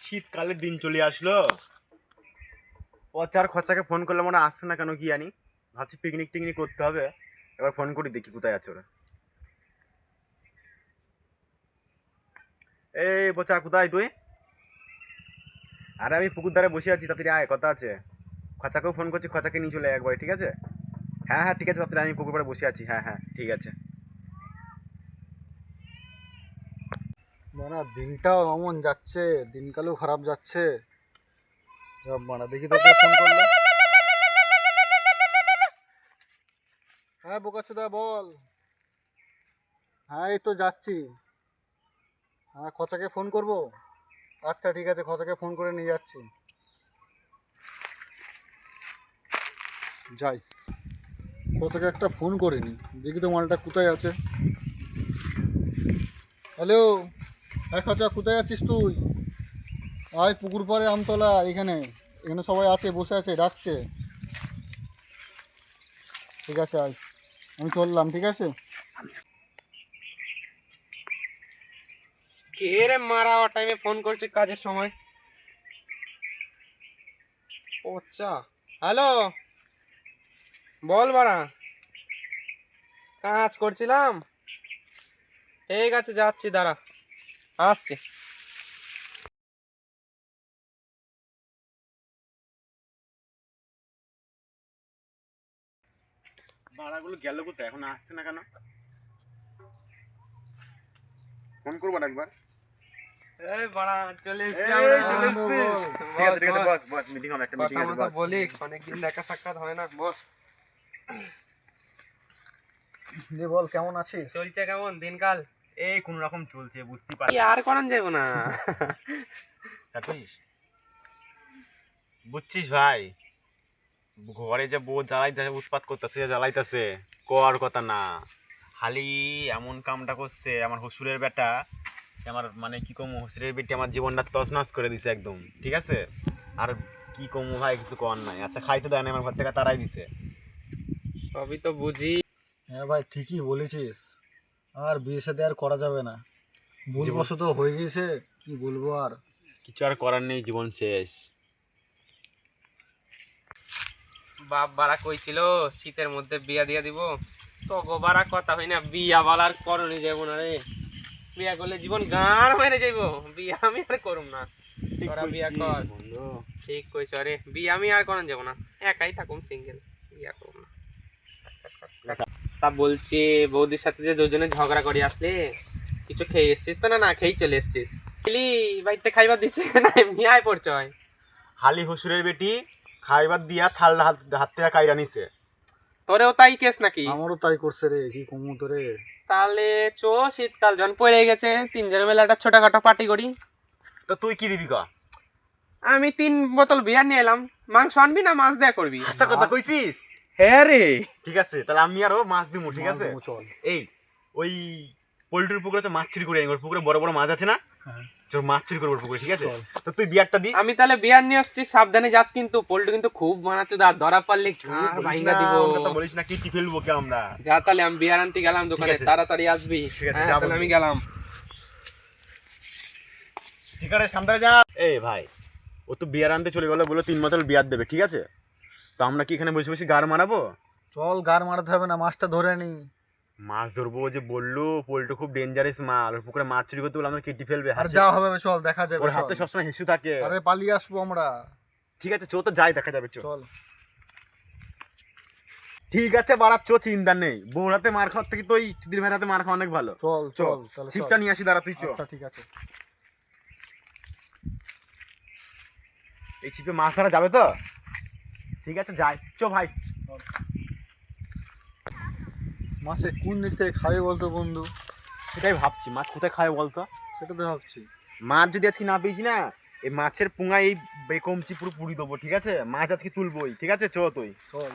শীতকালের দিন চলে আসলো। পচার খরচাকে ফোন করলে মনে আসছে না কেন কি জানি। ভাবছি পিকনিক টিকনিক করতে হবে। এবার ফোন করি দেখি কোথায় আছে ওরা। এই পচা কোথায় তুই? আরে আমি পুকুর ধারে বসে আছি, তাড়াতাড়ি আয়, কথা আছে। খচাকেও ফোন করছি, খচাকে নিয়ে চলে আয় একবার, ঠিক আছে? হ্যাঁ হ্যাঁ ঠিক আছে, তাড়াতাড়ি, আমি পুকুর পাড়ে বসে আছি। হ্যাঁ হ্যাঁ ঠিক আছে। মানে দিনটাও অমন যাচ্ছে, দিনকালও খারাপ যাচ্ছে। যাব মানে দেখি তোকে ফোন করলো। হ্যাঁ বোকাচ্চোদা বল। হ্যাঁ এই তো যাচ্ছি। হ্যাঁ খচাকে ফোন করব। আচ্ছা ঠিক আছে, খচাকে ফোন করে নিয়ে যাচ্ছি। যাই, খচাকে একটা ফোন করে নি, দেখি তো মালটা কোথায় আছে। হ্যালো, হ্যাঁ খচা কোথায় আছিস তুই? আয় পুকুর পাড়ে আমতলা, এখানে এখানে সবাই আছে, বসে আছে, ডাকছে। ঠিক আছে আয়, আমি চললাম, ঠিক আছে। কে রে মারা টাইমে ফোন করছে কাজের সময়? আচ্ছা, হ্যালো, বল বাড়া, কাজ করছিলাম। ঠিক আছে যাচ্ছি, দাঁড়া, আসছি। ভাড়াগুলো গেল কোথায়, এখন আসছে না কেন? ফোন করবো না একবার। এই বাড়া চলে এসেছি এই আমরা। চলে এসেছিস? ঠিক আছে ঠিক আছে, বস বস, মিটিং হবে, একটা মিটিং কথা আছে, মতো বস। বলি, অনেকদিন দেখা সাক্ষাৎ হয় না, বস। যে বল কেমন আছিস? চলছে কেমন দিনকাল? এই কোন রকম চলছে, বুঝতে কি পারছি। আর করান যাবো না। বুঝছিস ভাই, ঘরে যে বউ জ্বালাইতেছে, উৎপাত করতেছে, জ্বালাইতেছে, কর কথা না। খালি এমন কামটা করছে আমার শ্বশুরের বেটা। সে আমার মানে কি কমু, শ্বশুরের বেটি আমার জীবনটা তছনছ করে দিছে একদম, ঠিক আছে? আর কি কমু ভাই, কিছু কর নাই। আচ্ছা খাইতে দেয় না, আমার ঘর থেকে তারাই দিছে। সবই তো বুঝি। হ্যাঁ ভাই ঠিকই বলেছিস, আর বিয়ে সাথে আর করা যাবে না, ভুলবশত হয়ে গেছে, কি বলবো আর। কিছু আর করার নেই, জীবন শেষ। বাপ বাড়া কইছিল শীতের মধ্যে বিয়া দিয়া দিব, তো গোবারা কথা হই না, বিয়া বালার করণে যাবো না রে। বিয়া করলে জীবন গান মেরে যাইব, বিয়া আমি আর করুম না। তোরা বিয়া কর, ঠিক কইছ রে, বিয়া আমি আর করন যাব না, একাই থাকুম সিঙ্গেল, বিয়া করুম না। তা বলছি, বৌদির সাথে যে দুজনে ঝগড়া করে আসলে, কিছু খেয়ে এসছিস তো? না না খেয়েই চলে এসছিস? খেলি বাড়িতে খাইবার দিছে না এমনি আয় পড়ছে হয়? হালি শ্বশুরের বেটি খাইবার দিয়া থাল হাত থেকে কাইরা নিছে। তোরেও তাই কেস নাকি? আমারও তাই করছে রে, কি কমু তোরে। তাহলে চো, শীতকাল যখন পড়ে গেছে, তিনজনের মেলা একটা ছোটখাটো পার্টি করি। তো তুই কি দিবি কা? আমি 3 বোতল বিয়ার নিয়ে এলাম। মাংস আনবি না মাছ দেয়া করবি? আচ্ছা কথা কইছিস। হ্যাঁ রে। ঠিক আছে, তাহলে আমি আরো মাছ দিমু, ঠিক আছে? চল। এই ওই পোল্ট্রির পুকুরে তো মাছ চুরি করে আনি, ওর পুকুরে বড় বড় মাছ আছে না? হ্যাঁ চল মাছ চুরি করবো ওর পুকুরে, ঠিক আছে? চল। তো তুই বিয়ারটা দিস। আমি তাহলে বিয়ার নিয়ে আসছি, সাবধানে যাস কিন্তু, পোল্টু কিন্তু খুব বানাচ্ছে, ধরা পারলে ভাইঙ্গা দিব। কথা বলিস না, কিটি ফেলবো কে আমরা। যা তাহলে, আমি বিয়ার আনতে গেলাম দোকানে, আছে। তাড়াতাড়ি আসবি। ঠিক আছে, হ্যাঁ যা তাহলে বলবি। আমি গেলাম। ঠিক আছে সামনে যা। এই ভাই, ও তো বিয়ার আনতে চলে গেলো, বললো 3 বোতল বিয়ার দেবে, ঠিক আছে? তো আমরা কি এখানে বসে বসে গার মারাবো? চল, গার মারাতে হবে না, মাছটা ধরে নি। মাছ ধরবো ও যে বললো, পোল্ট্রি খুব ডেঞ্জারাস মাল, ওর পুকুরে মাছ চুরি করতে বলে আমরা কেটে ফেলবে। আর যা হবে চল, দেখা যাবে। ওর হাতে সবসময় হিসু থাকে। আরে পালিয়ে আসবো আমরা। ঠিক আছে চো, তো যাই, দেখা যাবে, চো। চল। ঠিক আছে বাড়াচ্ছ, চিন্তা নেই। বউর হাতে মার খাওয়ার থেকে তো ওই চুদির ভাইয়ের হাতে মার খাওয়া অনেক ভালো। চল চো, চল তাহলে ছিপটা নিয়ে আসি, দাঁড়া তুই চো। আচ্ছা ঠিক আছে। এই ছিপে মাছ ধরা যাবে তো? ঠিক আছে যাই, চো ভাই। মাছে কোন দিক থেকে খাবে বলতো বন্ধু? সেটাই ভাবছি, মাছ কোথায় খাবে বলতো? সেটা তো ভাবছি। মাছ যদি আজকে না পেয়েছি না, এই মাছের পুঙা এই বেকমচি পুরো পুরি দেবো, ঠিক আছে? মাছ আজকে তুলবোই, ঠিক আছে? চো তুই। চল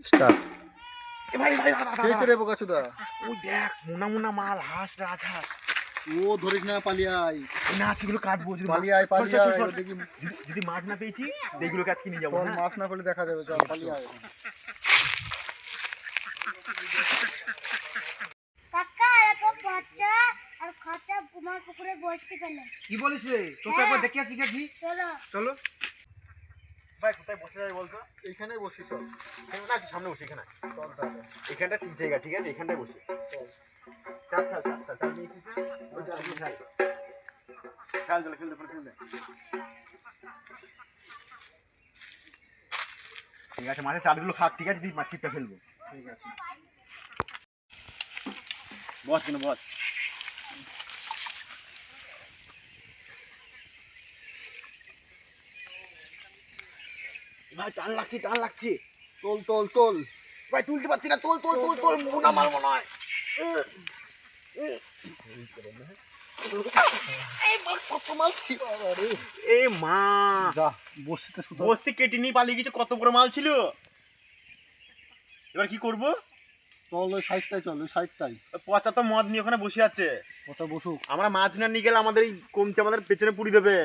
স্টার্ট। এ ভাই ভাই, খেয়েছে রে বোকাচোদা। ওই দেখ, মোনা মোনা মাল, হাঁস রাজহাঁস। ও ধরিস না, পালিয়ে আয়। না আছে, এগুলো কাটবো। যদি পালিয়ে আয়, পালিয়ে আয়, দেখি। যদি মাছ না পেয়েছি, এগুলোকে আজকে নিয়ে যাবো। চল, মাছ না পেলে দেখা যাবে, চল পালিয়ে আয়। কাকা এরকম পচা আর কি বলিস রে? তোকে একবার দেখে আসি কি? চলো। ভাই কোথায় বসে যাবে বলতো? এইখানেই বসি, চল। এখানে না, কি সামনে বসে এখানে? চল তাহলে। এখানটা ঠিক জায়গা, ঠিক আছে, এখানটায় বসে চল। চাপ খেল, চাপ নিয়ে এসিস না? ওই চাপ নিয়ে খেল, চলে খেলতে পারে, খেলতে। ঠিক আছে, মাঝে চারগুলো খাক, ঠিক আছে, মাছ ছিপটা ফেলবো। ঠিক আছে। বস কেন বস। ভাই টান লাগছে। তোল। ভাই তুলতে পারছি না, তোল মোনা মাল মনে হয়। এ মা, যা, বসিতে শুধু। বস্তি কেটে নিয়ে পালিয়ে গেছে, কত বড় মাল ছিল। এবার কি করবো? চল ওই সাইডটাই, চল ওই সাইডটাই। পচা তো মদ নিয়ে ওখানে বসে আছে। কথা বসুক। আমরা মাছ না নিয়ে গেলে আমাদের এই কমছে, আমাদের পেছনে পুড়ি দেবে।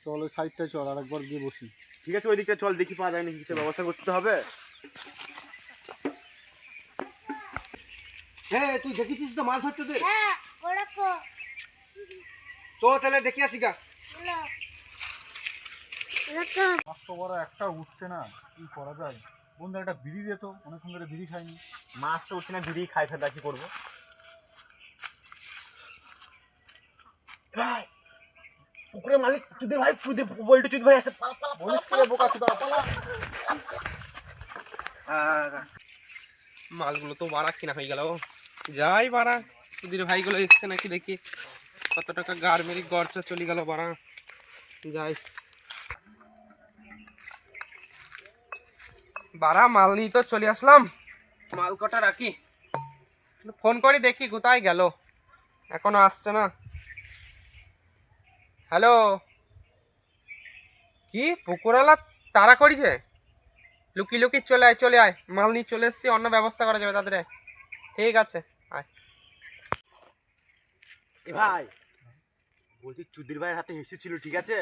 চল ওই সাইডটাই চল, আর একবার গিয়ে বসি। ঠিক আছে, ওই দিকটা চল, দেখি পাওয়া যায় নাকি, কিছু ব্যবস্থা করতে হবে। হ্যাঁ, তুই দেখেছিস তো মাছ ধরতে দে। হ্যাঁ, ওরকম। তো তাহলে দেখি আসি গা। ওরকম। মাছ তো বড় একটা উঠছে না, কি করা যায়? বন্ধু একটা বিড়ি দে তো, অনেকক্ষণ ধরে বিড়ি খাইনি। মাছ তো উঠছে না, ভিড়ি খাই ফেলা, কি করবো? ভাই পুকুরের মালিক চুদির ভাই, বল্টু চুদির ভাই আছে। বলিস কি রে বোকা চোদা, পালা। মালগুলো তো বাড়া কিনা হয়ে গেল। যাই বাড়া, সুধীর ভাইগুলো এসছে নাকি দেখি। কত টাকা গার মেরি গড়চা চলে গেল বাড়া। যাই বাড়া, মাল নিয়ে তো চলে আসলাম। মাল কটা রাখি, ফোন করি দেখি কোথায় গেল, এখনো আসছে না। হ্যালো, কি পুকুরওয়ালা তাড়া করেছে? লুকি চলে আয়, মাল নিয়ে চলে এসছি, অন্য ব্যবস্থা করা যাবে তাদের। ঠিক আছে আয়। এ ভাই বলছি, চুদির ভাইয়ের হাতে হেসে ছিল, ঠিক আছে,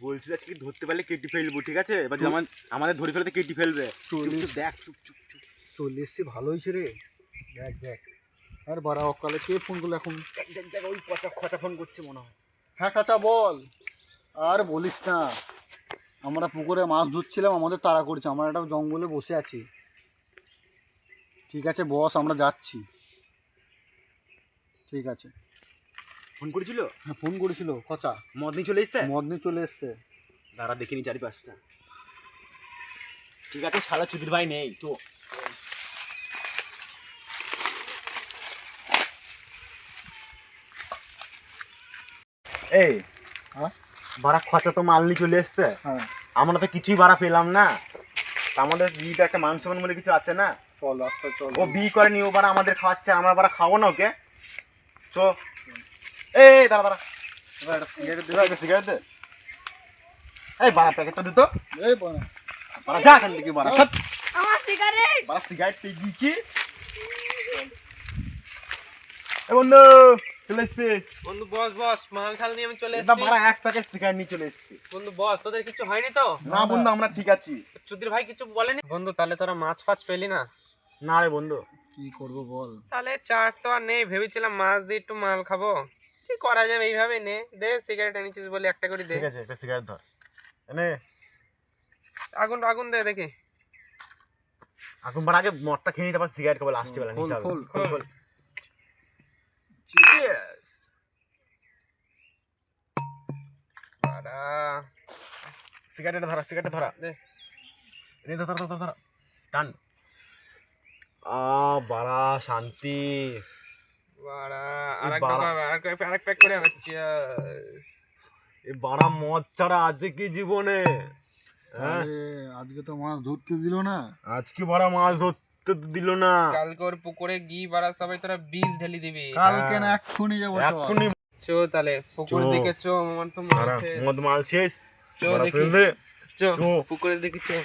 বলছিল আজকে ধরতে পারলে কেটে ফেলবো, ঠিক আছে, এবার যদি আমাদের ধরে ফেলতে কেটে ফেলবে। দেখ, চুপ। চলে এসছি, ভালো হয়েছে রে। দেখ। আর বাড়া অকালে কে ফোন করলো এখন? দেখ ওই খচা ফোন করছে মনে হয়। হ্যাঁ কাঁচা বল। আর বলিস না, আমরা পুকুরে মাছ ধরছিলাম, আমাদের তাড়া করেছে, আমরা একটা জঙ্গলে বসে আছি। ঠিক আছে বস, আমরা যাচ্ছি। ঠিক আছে। ফোন করেছিল? হ্যাঁ ফোন করেছিল কচা। মদ নিয়ে চলে এসছে? মদ নিয়ে চলে এসছে। দাঁড়া দেখিনি চারিপাশটা। ঠিক আছে, শালা চুদির ভাই নেই তো। এই হ্যাঁ বাড়া খচা তো মাল নিয়ে চলে এসছে, হ্যাঁ, আমরা তো কিছুই বাড়া পেলাম না। তা আমাদের বিয়েটা একটা মান সম্মান বলে কিছু আছে না? চল রাস্তা চল। ও বিয়ে করেনি, ও বাড়া আমাদের খাওয়াচ্ছে, আমরা বাড়া খাবো না ওকে। চো এই দাঁড়া, এবার একটা সিগারেট দিবা, একটা সিগারেট দে। এই বাড়া প্যাকেটটা দিত, এই বাড়া, বাড়া যা এখান থেকে, বাড়া আমার সিগারেট। বাড়া সিগারেট পেয়ে গিয়েছি। এ বন্ধু চলে এসছে। বন্ধু বস, মাল ঠাল নিয়ে আমি চলে এটা এসেছি। বাড়া এক প্যাকেট সিগারেট নিয়ে চলে এসছে। বন্ধু বস, তোদের কিছু হয়নি তো? না বন্ধু, আমরা ঠিক আছি। চুদির ভাই কিছু বলেনি? বন্ধু তাহলে তোরা মাছ ফাছ পেলি না? না রে বন্ধু। কি করবো বল? তাহলে চাট তো আর নেই, ভেবেছিলাম মাছ দিয়ে একটু মাল খাবো। কি করা যাবে, এইভাবে নে দে, সিগারেট এনেছিস বলে একটা করে দে। ঠিক আছে, একটা সিগারেট ধর, এনে আগুন দে দেখি। এখন বার আগে মদটা খেয়ে নিতে পার, সিগারেট খাবো লাস্টে বেলা, খোল, নিশা হবে। খোল। খোল। Cheers! বাড়া, সিগারেটটা ধরা দে। এনে ধর টান। বাড়া শান্তি। বাড়া, এই আরেক বাড়া। ডবা, আরেক প্যাক করে আবার। Cheers! এই বাড়া মদ ছাড়া আছে কি জীবনে? হ্যাঁ, আরে আজকে তো মাছ ধরতে দিল না। আজকে বাড়া মাছ ধরতে দিল না। কালকে ওর পুকুরে গিয়ে বাড়া সবাই তোরা বীজ ঢেলে দিবি। কালকে না এক্ষুনি যাবো, চল। এক্ষুনি চো তাহলে পুকুর চো। দিকে চো, আমার তো বাড়া, মাঠে মদ মাল শেষ, চো বাড়া দেখি। ফেল দে। চো চো। পুকুরের দিকে চো।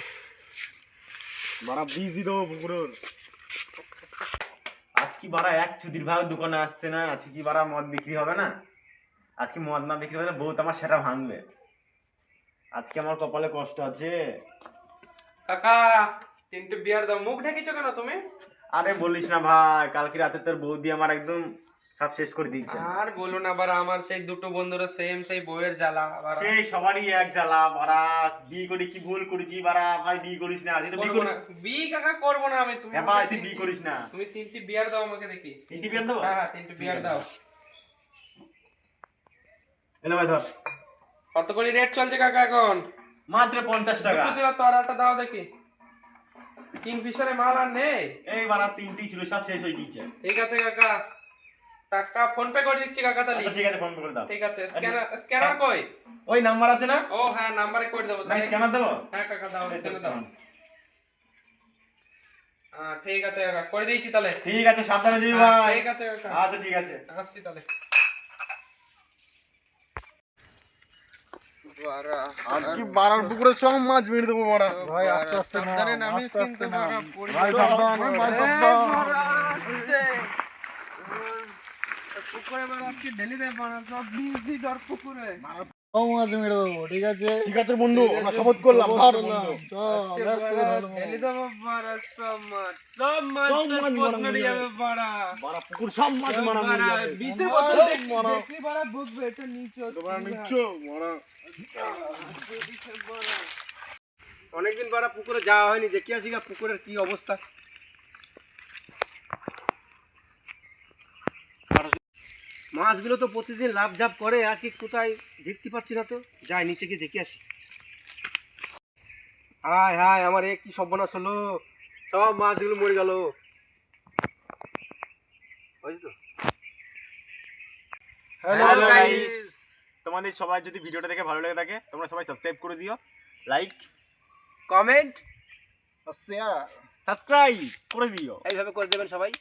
বাড়া বিজি দেবো পুকুরের। আজ কি বাড়া এক চুদির ভাই দোকানে আসছে না, আজকে কি বাড়া মদ বিক্রি হবে না? আজকে মদ না বিক্রি হলে বহুত আমার সেটা ভাঙবে। আজকে আমার কপালে কষ্ট আছে। কাকা, 3টে বিয়ার দাও। মুখ ঢেকেছো কেন তুমি? আরে বলিস না ভাই, কালকে রাতে তোর বৌদি আমার একদম সব শেষ করে দিয়েছে। আর বলো না বারা, আমার সেই দুটো বন্ধুরা সেম সেই বইয়ের জ্বালা বারা। সেই সবারই এক জ্বালা বাড়া, বিয়ে করে কি ভুল করেছি বাড়া, ভাই বিয়ে করিস না, তুই তো বিয়ে করবো করিস না, বিয়ে কাকা করবো না আমি। তুমি হ্যাঁ ভাই তুই বিয়ে করিস না। তুমি 3টি বিয়ার দাও আমাকে দেখি। 3টি বিয়ার দেবো? হ্যাঁ হ্যাঁ 3টি বিয়ার দাও। এনে ভাই ধর, কত করে রেট চলছে কাকা এখন? মাত্র 50 টাকা। দুটো দিলা তো, আর একটা দাও দেখি। কিংফিশারে মাল আর নেই? এই বাড়া 3টি ছিল, সব শেষ হয়ে গিয়েছে। ঠিক আছে কাকা, টাকা ফোন পে করে দিচ্ছি কাকা তাহলে। আচ্ছা ঠিক আছে, ফোন করে দাও। ঠিক আছে, স্ক্যানার কই? ওই নাম্বার আছে না? ও হ্যাঁ, নাম্বারে করে দেবো। না স্ক্যানার দেবো? হ্যাঁ কাকা দাও, এই তো স্ক্যানার দাও। scanner। ঠিক আছে কাকা, করে দিয়েছি তাহলে। ঠিক আছে, সাবধানে যাবি হ্যাঁ, ভাই। ঠিক আছে কাকা, আচ্ছা ঠিক আছে। আসছি তাহলে। আজকে বাড়ার পুকুরে সব মাছ মেরে দেবো বাড়া। ভাই আস্তে আস্তে নাম, সাবধানে নামিস আস্তে আস্তে কিন্তু নাম। বাড়া, পড়ে ভাই যাবে। সাবধান, ভাই সাবধান। পুকুরে বাড়া আজকে ঢেলে দেয় বাড়া, সব বিজি দর পুকুরে। সব মাছ মেরে দেবো, ঠিক আছে? ঠিক আছে বন্ধু, আমরা শপথ করলাম। ধর বললাম, বন্ধু। চল, একসাথে ভালো ঢেলে মাছ। দেবো বাড়া সব মাছ। সব মাছ সব তোর মাছ পোত মারা মেরে মরে যাবে বাড়া। বাড়া পুকুর সব মাছ মারা মরে বাড়া, যাবে। বিচে মাছ বোতল মারা। দেখলি বাড়া বুঝবে, এটা নিচে অনেকদিন বারা পুকুরে যাওয়া হয়নি, দেখি আসি গা পুকুরের কি অবস্থা। মাছগুলো তো প্রতিদিন লাভ ঝাপ করে, আজকে কোথায় দেখতে পাচ্ছি না তো। যাই নিচে গিয়ে দেখে আসি। হায় হায়, আমার এ কি সর্বনাশ হলো, সব মাছগুলো মরে গেল। বুঝলি তো? Hello hello guys. গাইস, তোমাদের সবাই যদি ভিডিওটা দেখে ভালো লেগে থাকে, তোমরা সবাই সাবস্ক্রাইব করে দিও, লাইক কমেন্ট শেয়ার। সাবস্ক্রাইব করে দিও। এইভাবে করে দেবেন সবাই।